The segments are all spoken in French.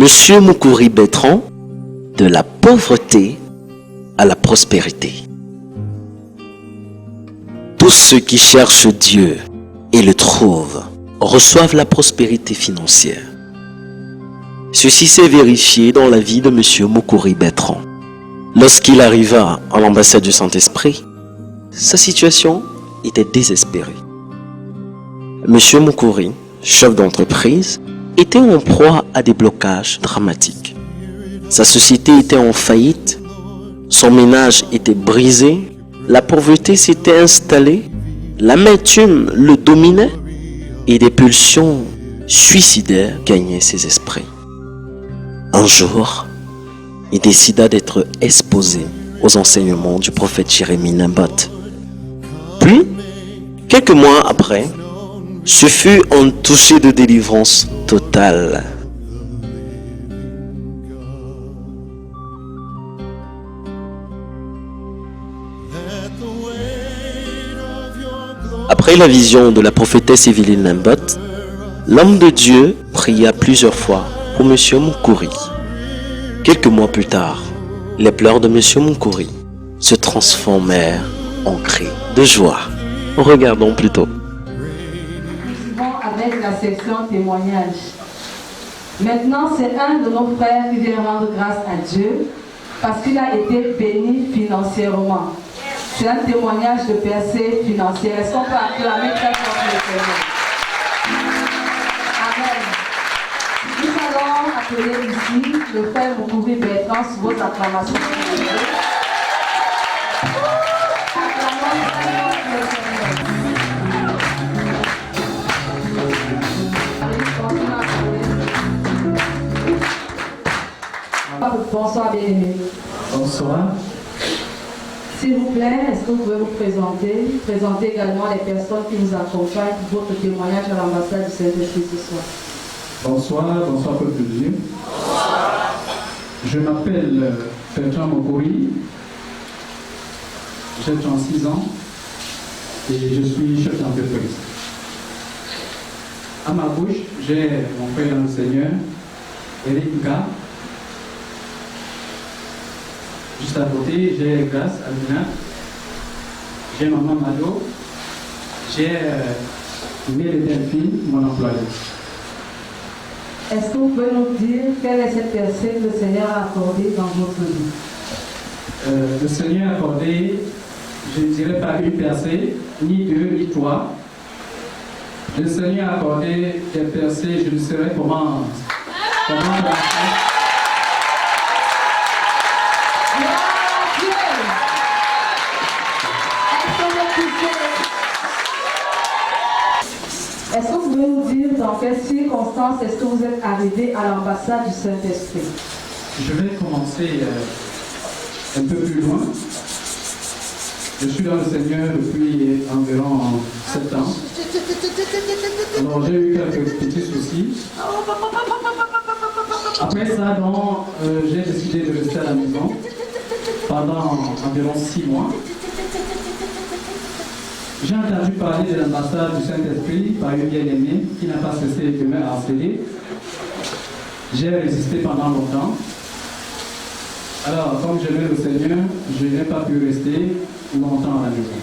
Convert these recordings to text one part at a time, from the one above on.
Monsieur Mukuri Bertrand, de la pauvreté à la prospérité. Tous ceux qui cherchent Dieu et le trouvent reçoivent la prospérité financière. Ceci s'est vérifié dans la vie de Monsieur Mukuri Bertrand. Lorsqu'il arriva à l'ambassade du Saint-Esprit, sa situation était désespérée. Monsieur Mukuri, chef d'entreprise, était en proie à des blocages dramatiques. Sa société était en faillite, son ménage était brisé, la pauvreté s'était installée, l'amertume le dominait et des pulsions suicidaires gagnaient ses esprits. Un jour, il décida d'être exposé aux enseignements du prophète Jérémie Naboth. Puis, quelques mois après, ce fut un toucher de délivrance totale. Après la vision de la prophétesse Evelyne Naboth, l'homme de Dieu pria plusieurs fois pour M. Mukuri. Quelques mois plus tard, les pleurs de M. Mukuri se transformèrent en cris de joie. Regardons plutôt. Avec la section témoignage. Maintenant, c'est un de nos frères qui vient rendre grâce à Dieu parce qu'il a été béni financièrement. C'est un témoignage de percée financière. Est-ce qu'on peut acclamer très fort le Seigneur? Amen. Nous allons appeler ici le frère Mukuri Bertrand sous votre acclamation. Acclamons le Seigneur. Bonsoir, bien-aimés. Bonsoir. S'il vous plaît, est-ce que vous pouvez vous présenter également les personnes qui nous accompagnent pour votre témoignage à l'ambassade du Saint-Esprit ce soir. Bonsoir peuple de Dieu. Je m'appelle Bertrand Mukuri, j'ai 36 ans et je suis chef d'entreprise. À ma bouche, j'ai mon frère dans le Seigneur, Eric Nga. Juste à côté, j'ai Grace Alina, j'ai maman Mado, j'ai Mère Delphine, mon employé. Est-ce que vous pouvez nous dire quelle est cette percée que le Seigneur a accordée dans votre vie? Le Seigneur a accordé, je ne dirais pas une percée, ni deux, ni trois. Le Seigneur a accordé des percées, je ne saurais comment Est-ce que vous pouvez nous dire dans quelles circonstances est-ce que vous êtes arrivé à l'ambassade du Saint-Esprit? Je vais commencer un peu plus loin. Je suis dans le Seigneur depuis environ 7 ans. Alors j'ai eu quelques petits soucis. Après ça, j'ai décidé de rester à la maison pendant environ 6 mois. J'ai entendu parler de l'ambassade du Saint-Esprit par une bien-aimée qui n'a pas cessé de me harceler. J'ai résisté pendant longtemps. Alors, comme j'aimais le Seigneur, je n'ai pas pu rester longtemps à la maison.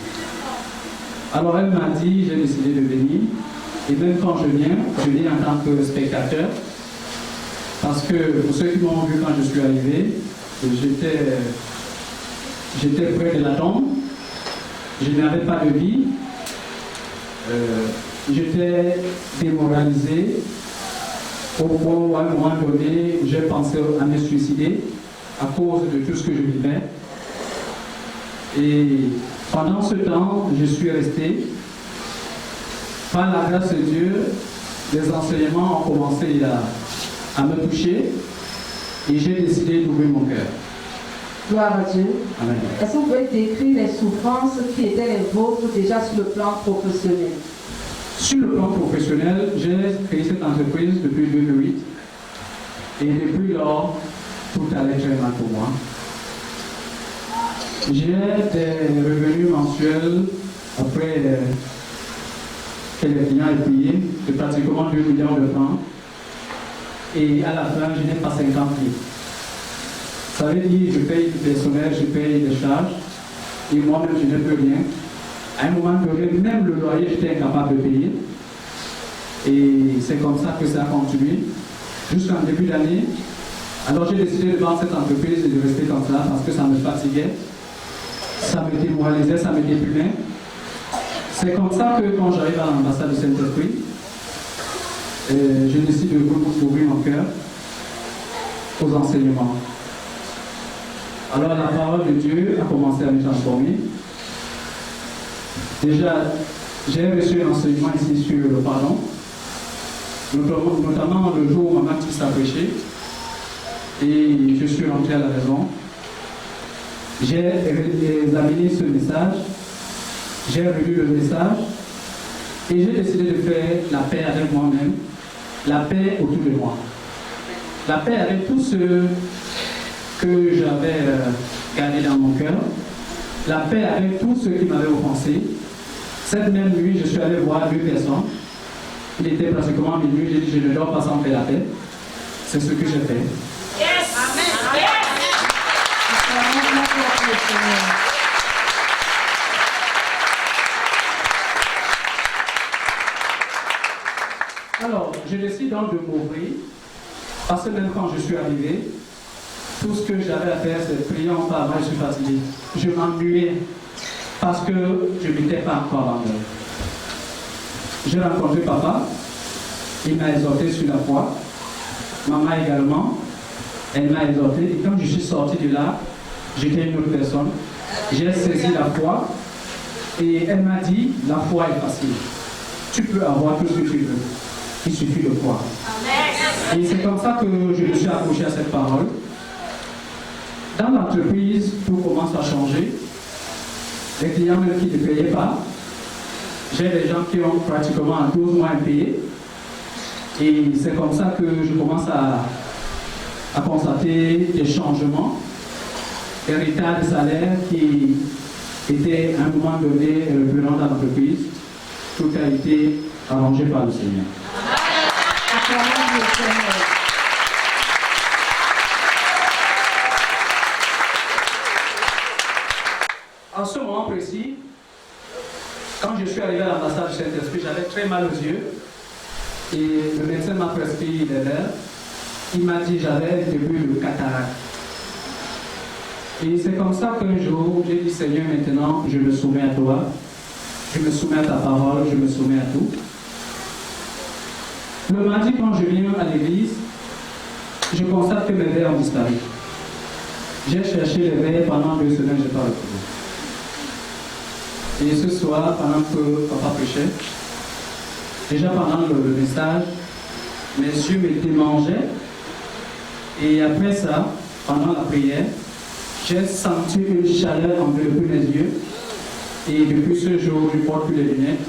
Alors, elle m'a dit, j'ai décidé de venir. Et même quand je viens en tant que spectateur. Parce que pour ceux qui m'ont vu quand je suis arrivé, j'étais près de la tombe. Je n'avais pas de vie, j'étais démoralisé au point où à un moment donné, j'ai pensé à me suicider à cause de tout ce que je vivais. Et pendant ce temps, je suis resté. Par la grâce de Dieu, les enseignements ont commencé à me toucher et j'ai décidé d'ouvrir mon cœur. Gloire à Dieu. Amen. Est-ce que vous pouvez décrire les souffrances qui étaient les vôtres déjà sur le plan professionnel? Sur le plan professionnel, j'ai créé cette entreprise depuis 2008 et depuis lors, tout allait très mal pour moi. J'ai des revenus mensuels après que les clients aient payé de pratiquement 2 millions de francs. et à la fin, je n'ai pas 50 000. Ça veut dire je paye du personnel, je paye des charges, et moi-même, je n'ai plus rien. À un moment donné, même le loyer, j'étais incapable de payer. Et c'est comme ça que ça a continué jusqu'en début d'année. Alors j'ai décidé de vendre cette entreprise et de rester comme ça parce que ça me fatiguait, ça me démoralisait, ça me déprimait. C'est comme ça que quand j'arrive à l'ambassade du Saint-Esprit, je décide de ouvrir mon cœur aux enseignements. Alors la parole de Dieu a commencé à me transformer. Déjà, j'ai reçu un enseignement ici sur le pardon, notamment le jour où ma mère s'est prêché. Et je suis rentré à la maison. J'ai examiné ce message, j'ai relu le message et j'ai décidé de faire la paix avec moi-même, la paix autour de moi. La paix avec tout ce que j'avais gardé dans mon cœur, la paix avec tous ceux qui m'avaient offensé. Cette même nuit, je suis allé voir 2 personnes. Il était pratiquement minuit, j'ai dit je ne dors pas sans faire la paix. C'est ce que j'ai fait. Alors, je décide donc de m'ouvrir, parce que même quand je suis arrivé, tout ce que j'avais à faire, c'est prier en parlant, je suis fatigué. Je m'ennuyais, parce que je n'étais pas encore en œuvre. J'ai rencontré papa, il m'a exhorté sur la foi, maman également, elle m'a exhorté, et quand je suis sorti de là, j'étais une autre personne, j'ai saisi la foi, et elle m'a dit, la foi est facile, tu peux avoir tout ce que tu veux, il suffit de croire. Et c'est comme ça que je me suis accroché à cette parole. Dans l'entreprise, tout commence à changer, les clients même qui ne payaient pas, j'ai des gens qui ont pratiquement 12 mois impayés, et c'est comme ça que je commence à constater des changements, des retards de salaire qui étaient à un moment donné récurrents dans l'entreprise. Tout a été arrangé par le Seigneur. En ce moment précis, quand je suis arrivé à l'ambassade du Saint-Esprit, j'avais très mal aux yeux et le médecin m'a prescrit des verres. Il m'a dit j'avais début de cataracte. Et c'est comme ça qu'un jour, j'ai dit Seigneur, maintenant, je me soumets à toi, je me soumets à ta parole, je me soumets à tout. Le mardi, quand je viens à l'église, je constate que mes verres ont disparu. J'ai cherché les verres pendant 2 semaines, je n'ai pas retrouvé. Et ce soir, pendant que papa prêchait, déjà pendant le message, mes yeux me démangeaient. Et après ça, pendant la prière, j'ai senti une chaleur envelopper mes yeux. Et depuis ce jour, je ne porte plus les lunettes.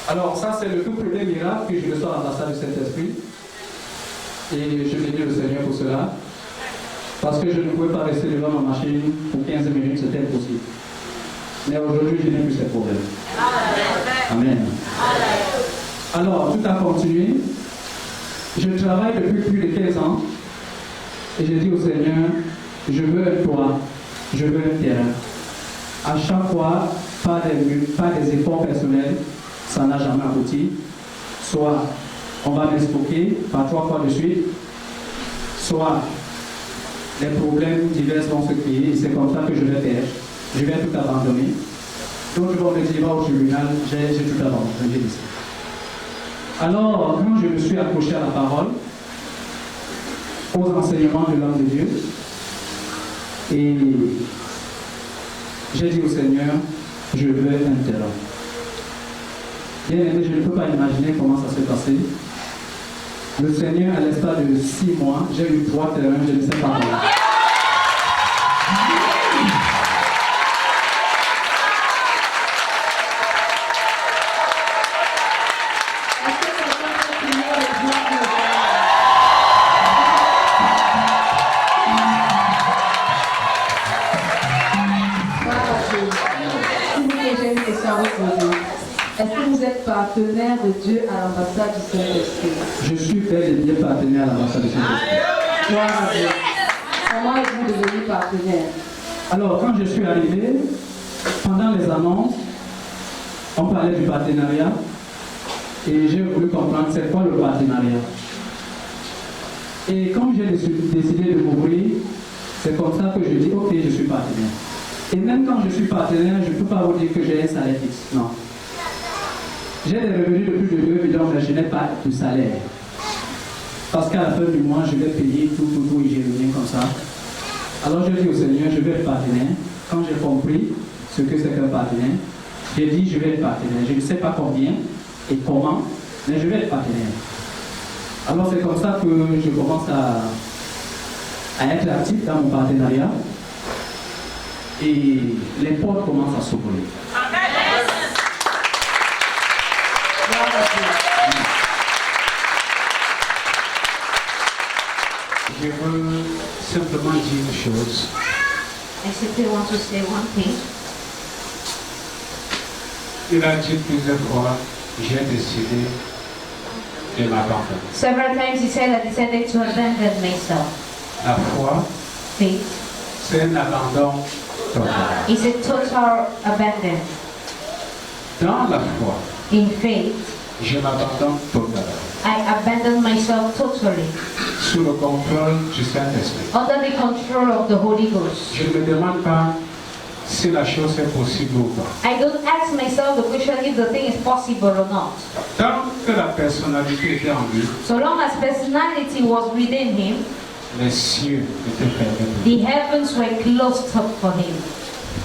Alors ça c'est le tout premier miracle que je reçois à l'ambassade du Saint-Esprit. Et je bénis le Seigneur pour cela. Parce que je ne pouvais pas rester devant ma machine pour 15 minutes, c'était impossible. Mais aujourd'hui, je n'ai plus ces problèmes. Amen. Alors, tout a continué. Je travaille depuis plus de 15 ans. Et j'ai dit au Seigneur, je veux un toit, je veux un terrain. À chaque fois, pas des efforts personnels, ça n'a jamais abouti. Soit on va m'exploquer par 3 fois de suite, soit les problèmes divers vont se créer, et c'est comme ça que je vais faire. Je vais tout abandonner. Donc je vais me dire, va au tribunal, j'ai tout abandonné. Alors, quand je me suis accroché à la parole, aux enseignements de l'homme de Dieu, et j'ai dit au Seigneur, je veux un terrain. Bien aimé, je ne peux pas imaginer comment ça s'est passé. Le Seigneur, à l'espace de 6 mois, j'ai eu 3 terrains, je ne sais pas comment. êtes partenaire de Dieu à l'ambassade du Saint-Esprit? Je suis bel et bien partenaire à l'ambassade du Saint-Esprit. Gloire à Dieu. Comment êtes-vous devenu partenaire? Alors, quand je suis arrivé, pendant les annonces, on parlait du partenariat et j'ai voulu comprendre c'est quoi le partenariat. Et comme j'ai décidé de m'ouvrir, c'est comme ça que je dis ok, je suis partenaire. Et même quand je suis partenaire, je ne peux pas vous dire que j'ai un salaire fixe. Non. J'ai des revenus de plus de 2 millions, mais je n'ai pas de salaire. Parce qu'à la fin du mois, je vais payer tout et j'ai rien comme ça. Alors je dis au Seigneur, je vais être partenaire. Quand j'ai compris ce que c'est qu'un partenaire, j'ai dit je vais être partenaire. Je ne sais pas combien et comment, mais je vais être partenaire. Alors c'est comme ça que je commence à être actif dans mon partenariat et les portes commencent à s'ouvrir. Je veux simplement dire une chose. I simply want to say one thing. Il a dit plusieurs fois, j'ai décidé de m'abandonner. Several times he said, I decided to abandon myself. La foi, Faith c'est un abandon total. is a total abandon. Dans la foi, In faith, je m'abandonne totalement. I abandon myself totally Sous le contrôle du Saint-Esprit. under the control of the Holy Ghost. Je ne me demande pas si la chose est possible ou pas. I don't ask myself the question if the thing is possible or not. Tant que la personnalité était en lui, So long as personality was within him, les cieux étaient fermés. the heavens were closed up for him.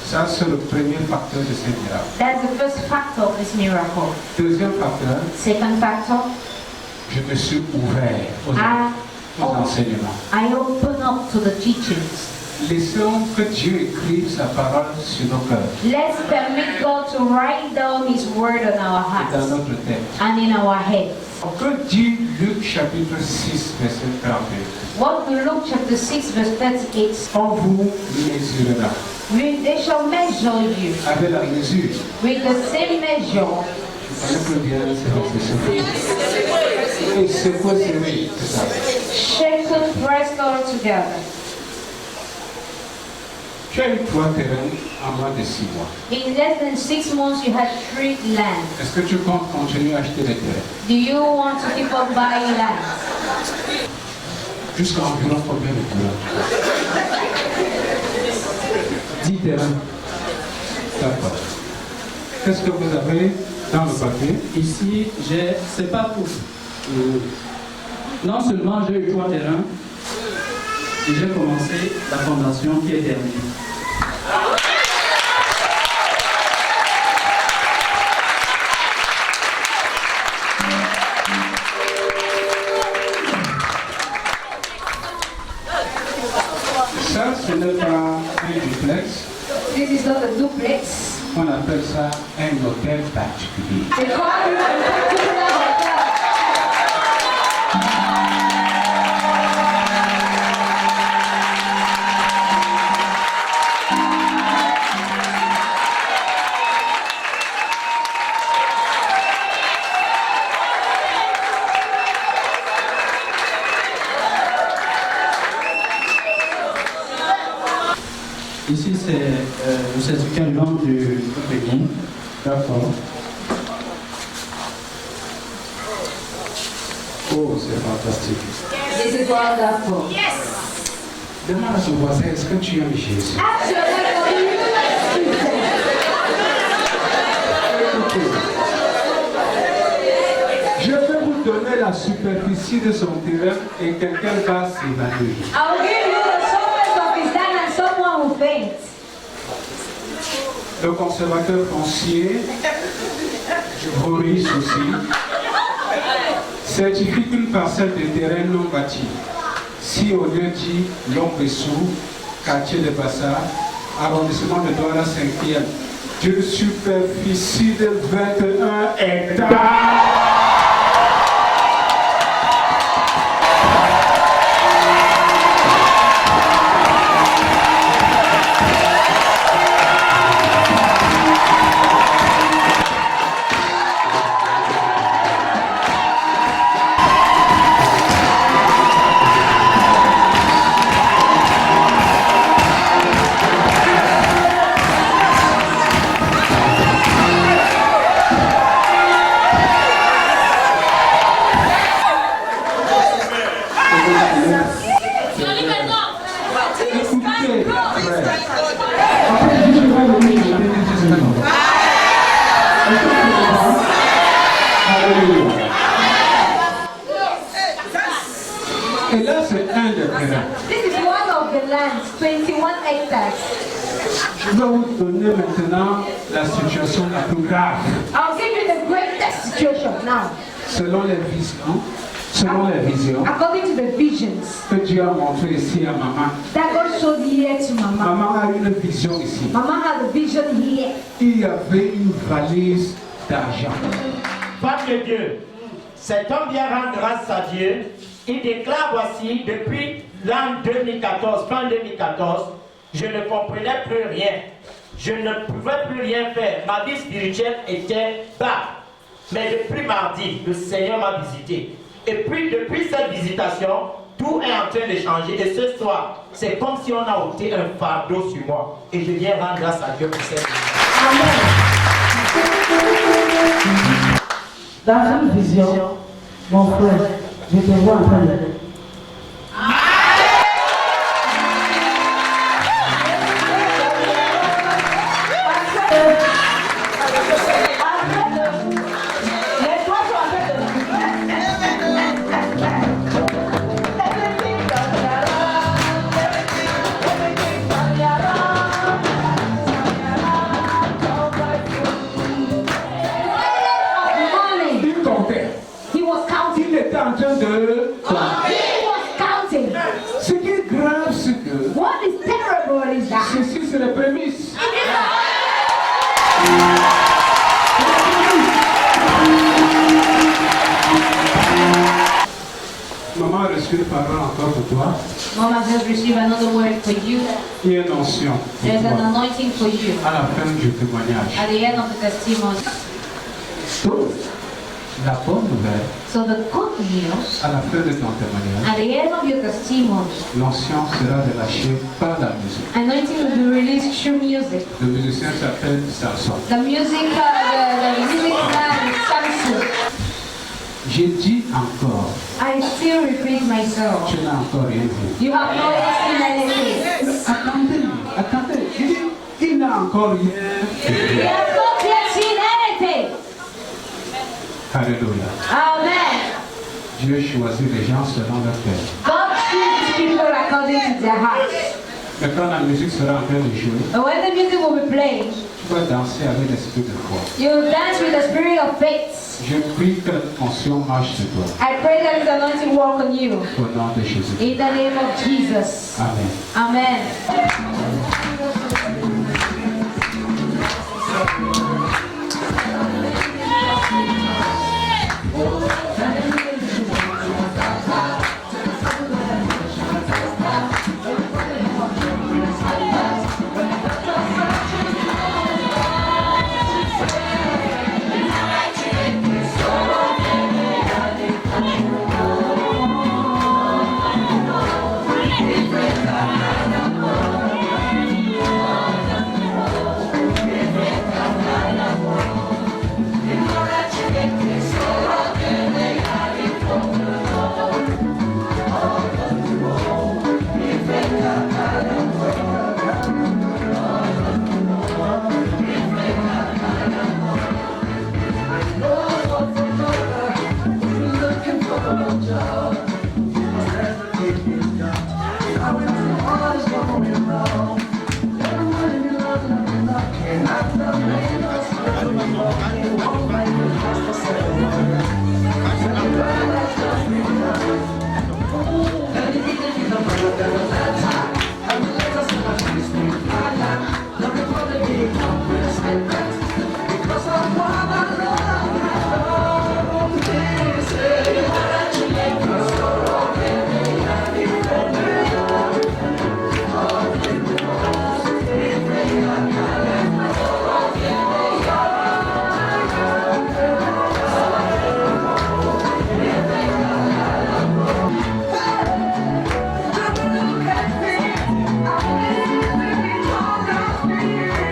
Ça, c'est le premier facteur de ce miracle. That's the first factor of this miracle. Deuxième facteur, Second factor, je me suis ouvert aux enseignements. I open up to the teachings. Laissons que Dieu écrive sa parole sur nos cœurs Let's permit God to write down His word on our et dans hearts notre tête. and in our heads. Que dit Luc chapitre 6, verset 38? What do Luke chapter 6 verse 38? On vous mesurera They shall measure you avec la mesure. with the same measure. Je ne peux bien c'est ça. Et c'est quoi c'est tout ça? Shaken, pressed all together. Tu as eu 3 terrains en moins de 6 mois. In less than 6 months, you had 3 land. Est-ce que tu comptes continuer à acheter des terrains? Do you want to keep on buying land? Jusqu'à environ combien de terrains? 10 terrains. D'accord. Qu'est-ce que vous avez dans le papier? Ici, c'est pas tout. Non seulement j'ai eu 3 terrains, et j'ai commencé la fondation qui est terminée. Ça, ce n'est pas un duplex. This is not a duplex. On appelle ça un hôtel particulier. They call it a particular hotel. Ici, c'est le certificat de vente du Bénin. D'accord. Oh, c'est fantastique. This is wonderful. Demande à ton voisin, est-ce que tu aimes Jésus? Je vais vous donner la superficie de son terrain et quelqu'un va s'évanouir. I'll give you the surface of his land and someone will faint. Le conservateur foncier, Boris aussi, certifie qu'une parcelle de terrain non bâti, si au lieu dit Lombressou, quartier de Bassa, arrondissement de Douala 5e, d'une superficie de 21 hectares. Écoutez, frère. Et là, c'est un des terrains. This is one of the lands, 21 hectares. Je vais vous donner maintenant la situation la plus grave. I'll give you the greatest situation now. Selon les visions According to the visions que Dieu a montré ici à maman. that God showed here to Mama. Maman a une vision ici. Mama had a vision here. Il y avait une valise d'argent. Femme de Dieu, cet homme vient rendre grâce à Dieu. Il déclare voici, depuis l'an 2014, fin 2014, je ne comprenais plus rien. Je ne pouvais plus rien faire. Ma vie spirituelle était bas. Mais depuis mardi, le Seigneur m'a visité. Et puis, depuis cette visitation, tout est en train de changer. Et ce soir, c'est comme si on a ôté un fardeau sur moi. Et je viens rendre grâce à Dieu pour cette vision. Dans une vision, mon frère, je te vois en train de... Il comptait. He was counting. Il était en train de... He was counting. Ce qui est grave, c'est que What is terrible is that ceci, c'est les prémices. Maman a reçu une parole encore pour toi. Mama has received another word for you. Il y a une onction pour There's an toi. anointing for you À la fin du témoignage. at the end of the testimony. Donc, la bonne nouvelle, So the good news, à la fin de ton témoignage, at the end of your testimony, l'onction sera relâchée par la musique. anointing will be released through music. Le musicien s'appelle Samson. The music man is Samson. J'ai dit encore, I still repeat myself. tu n'as encore rien dit. You have not seen anything. Attendez, il n'a encore rien You fait. have not yet seen anything. Alléluia. Amen. Dieu choisit les gens selon leur cœur. God chooses people according to their hearts. Mais quand la musique sera en train de jouer, And when the music will be playing, tu vas danser avec l'esprit de foi. you will dance with the spirit of faith. Je prie que l'onction marche sur toi. I pray that His anointing work on you. Au nom de Jésus. In the name of Jesus. Amen. Amen.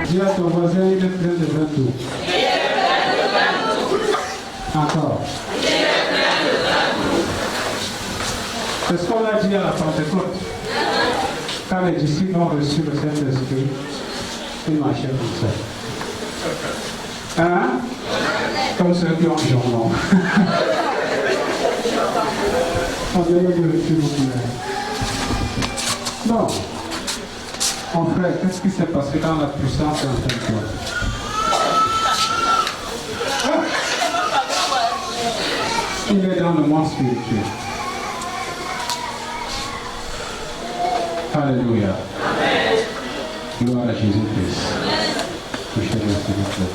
Dis à ton voisin, il est plein de vingt. Encore. C'est ce qu'on a dit à la Pentecôte. Quand les disciples ont reçu le Saint-Esprit, ils marchaient comme ça. Hein? Comme ceux qui ont jambon. Non. Mon frère, qu'est-ce qui s'est passé quand la puissance est en train de toi? Il est dans le monde spirituel. Alléluia. Gloire à Jésus-Christ. Touchez-le, s'il vous plaît.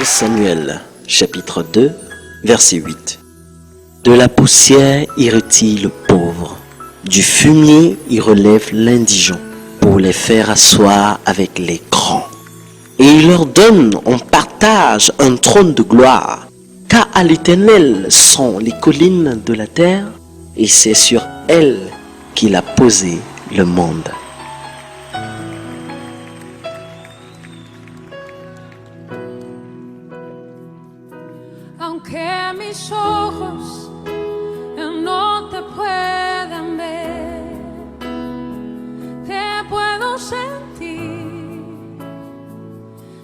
1 Samuel, chapitre 2, verset 8. De la poussière il retire le pauvre, du fumier il relève l'indigent, pour les faire asseoir avec les grands. Et il leur donne en partage un trône de gloire, car à l'Éternel sont les collines de la terre, et c'est sur elles qu'il a posé le monde. Aunque mis ojos no te puedan ver, te puedo sentir,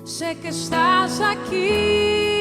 sé que estás aquí.